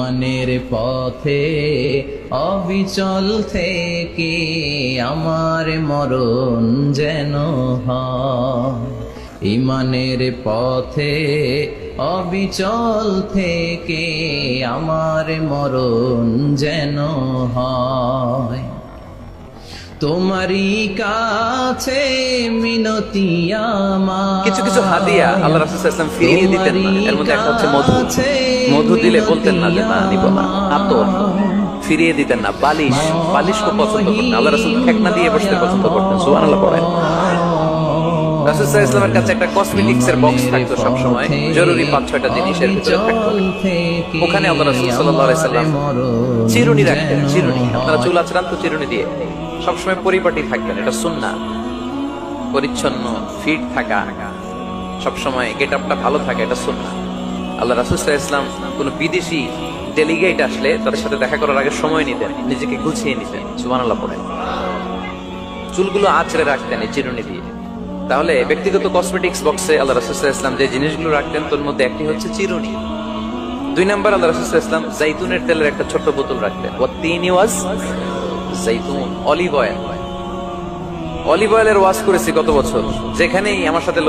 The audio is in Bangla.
ইমানের পথে অবিচল থেকে আমার মরণ যেন হয়। ইমানের পথে অবিচল থেকে আমার মরণ যেন হয়। তোমারই কাছে মিনতি আমার। কিছু কিছু হাদিয়া আল্লাহ রাসূল সাল্লাল্লাহু আলাইহি ওয়াসাল্লাম ফিরিয়ে দিতেন না। এর মধ্যে একটা হচ্ছে মধু। মধু দিলে বলতেন না যে না নিব না। আতর ফিরিয়ে দিতেন না। বালিশ, বালিশ খুব পছন্দ করতেন আল্লাহ রাসূল। ঠেকনা দিয়ে বসতে পছন্দ করতেন। সুবহানাল্লাহ পড়েন। রাসূল সাল্লাল্লাহু আলাইহি ওয়াসাল্লামের কাছে একটা কসমেটিক্স এর বক্স থাকতো সব সময়, জরুরি 5-6টা জিনিসের ভিতরে থাকতো। ওখানে আল্লাহ রাসূল সাল্লাল্লাহু আলাইহি ওয়াসাল্লাম চিরুনি রাখতেন। চিরুনি, আপনারা চুল আঁচড়ান তো চিরুনি দিয়ে। সবসময় পরিপাটি থাকবেন, এটা সুন্নাহ। পরিচ্ছন্ন, ফিট থাকা, সবসময় গেট আপটা ভালো থাকে, এটা সুন্নাহ। আল্লাহ রাসূল সাল্লাল্লাহু আলাইহি ওয়াসাল্লাম কোন বিদেশি ডেলিগেট আসলে তাদের সাথে দেখা করার আগে সময় নিতেন, নিজেকে গুছিয়ে নিতেন। সুবহানাল্লাহ পড়েন। চুলগুলো আঁচড়ে রাখতেন এই চিরুনি দিয়ে। তাহলে ব্যক্তিগত কসমেটিক্স বক্সে আল্লাহ রাসূল সাল্লাল্লাহু আলাইহি ওয়াসাল্লাম যে জিনিসগুলো রাখতেন তার মধ্যে একটি হচ্ছে চিরুনি। 2 নাম্বার আল্লাহ রাসূল সাল্লাল্লাহু আলাইহি ওয়াসাল্লাম জাইতুনের তেলের একটা ছোট বোতল রাখতেন। ওয়াতিনি ওয়াজ জাইতুন, অলিভ অয়েল। অলিভ অয়েলের ওয়াজ করেছি গত বছর। যেখানেই আমার সাথে